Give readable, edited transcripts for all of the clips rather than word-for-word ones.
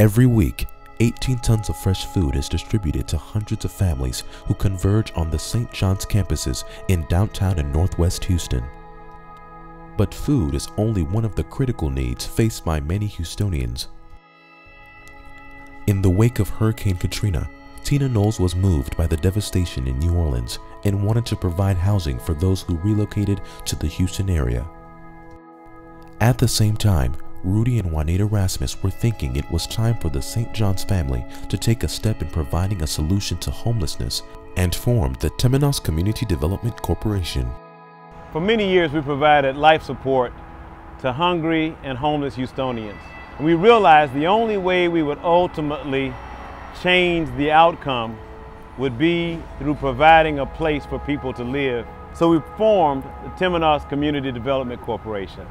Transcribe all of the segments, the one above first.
Every week, 18 tons of fresh food is distributed to hundreds of families who converge on the St. John's campuses in downtown and northwest Houston. But food is only one of the critical needs faced by many Houstonians. In the wake of Hurricane Katrina, Tina Knowles was moved by the devastation in New Orleans and wanted to provide housing for those who relocated to the Houston area. At the same time, Rudy and Juanita Rasmus were thinking it was time for the St. John's family to take a step in providing a solution to homelessness and formed the Temenos Community Development Corporation. For many years, we provided life support to hungry and homeless Houstonians. And we realized the only way we would ultimately change the outcome would be through providing a place for people to live. So we formed the Temenos Community Development Corporation.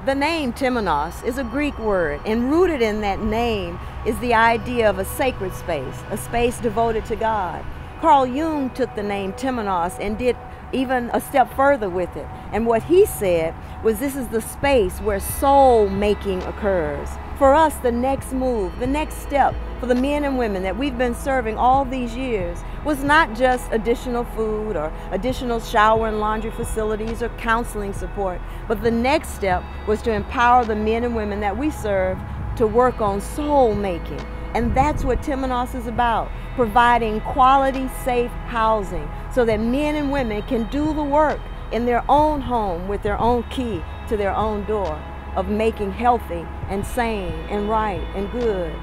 The name Temenos is a Greek word, and rooted in that name is the idea of a sacred space, a space devoted to God. Carl Jung took the name Temenos and did even a step further with it. And what he said was this is the space where soul making occurs. For us, the next move, the next step for the men and women that we've been serving all these years was not just additional food or additional shower and laundry facilities or counseling support, but the next step was to empower the men and women that we serve to work on soul making. And that's what Temenos is about, providing quality, safe housing so that men and women can do the work in their own home with their own key to their own door of making healthy and sane and right and good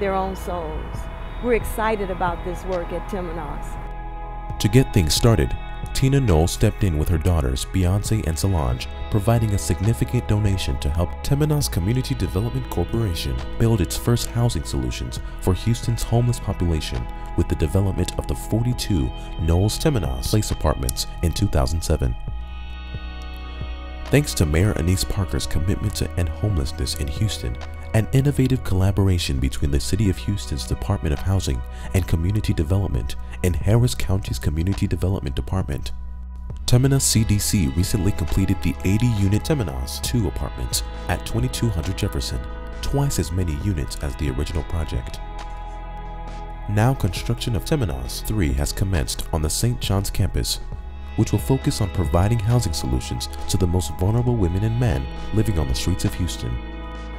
their own souls. We're excited about this work at Temenos. To get things started, Tina Knowles stepped in with her daughters, Beyonce and Solange, providing a significant donation to help Temenos Community Development Corporation build its first housing solutions for Houston's homeless population with the development of the 42 Knowles Temenos Place apartments in 2007. Thanks to Mayor Anise Parker's commitment to end homelessness in Houston, an innovative collaboration between the City of Houston's Department of Housing and Community Development and Harris County's Community Development Department, Temenos CDC recently completed the 80-unit Temenos 2 apartments at 2200 Jefferson, twice as many units as the original project. Now construction of Temenos 3 has commenced on the St. John's campus, which will focus on providing housing solutions to the most vulnerable women and men living on the streets of Houston.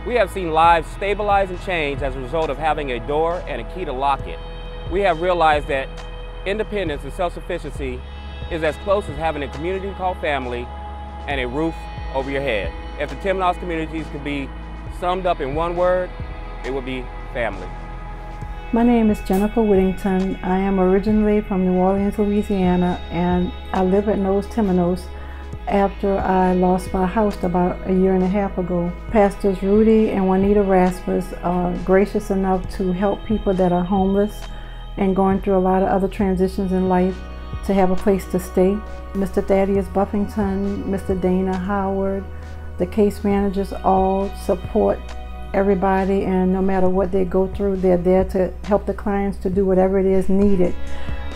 We have seen lives stabilize and change as a result of having a door and a key to lock it. We have realized that independence and self-sufficiency is as close as having a community called family and a roof over your head. If the Temenos communities could be summed up in one word, it would be family. My name is Jennifer Whittington. I am originally from New Orleans, Louisiana, and I live at Knowles Temenos after I lost my house about a year and a half ago. Pastors Rudy and Juanita Rasmus are gracious enough to help people that are homeless and going through a lot of other transitions in life to have a place to stay. Mr. Thaddeus Buffington, Mr. Dana Howard, the case managers all support everybody, and no matter what they go through, they're there to help the clients to do whatever it is needed,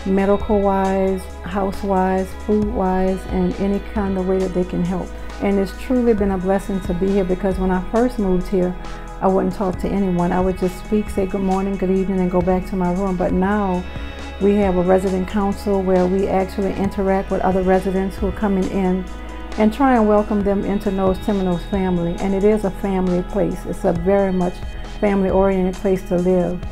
medical-wise, house-wise, food-wise, and any kind of way that they can help. And it's truly been a blessing to be here, because when I first moved here, I wouldn't talk to anyone. I would just speak, say good morning, good evening, and go back to my room. But now we have a resident council where we actually interact with other residents who are coming in and try and welcome them into Knowles Temenos family. And it is a family place. It's a very much family-oriented place to live.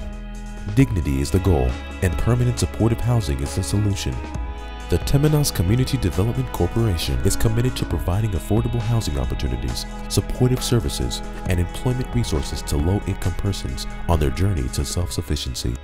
Dignity is the goal, and permanent supportive housing is the solution. The Temenos Community Development Corporation is committed to providing affordable housing opportunities, supportive services, and employment resources to low-income persons on their journey to self-sufficiency.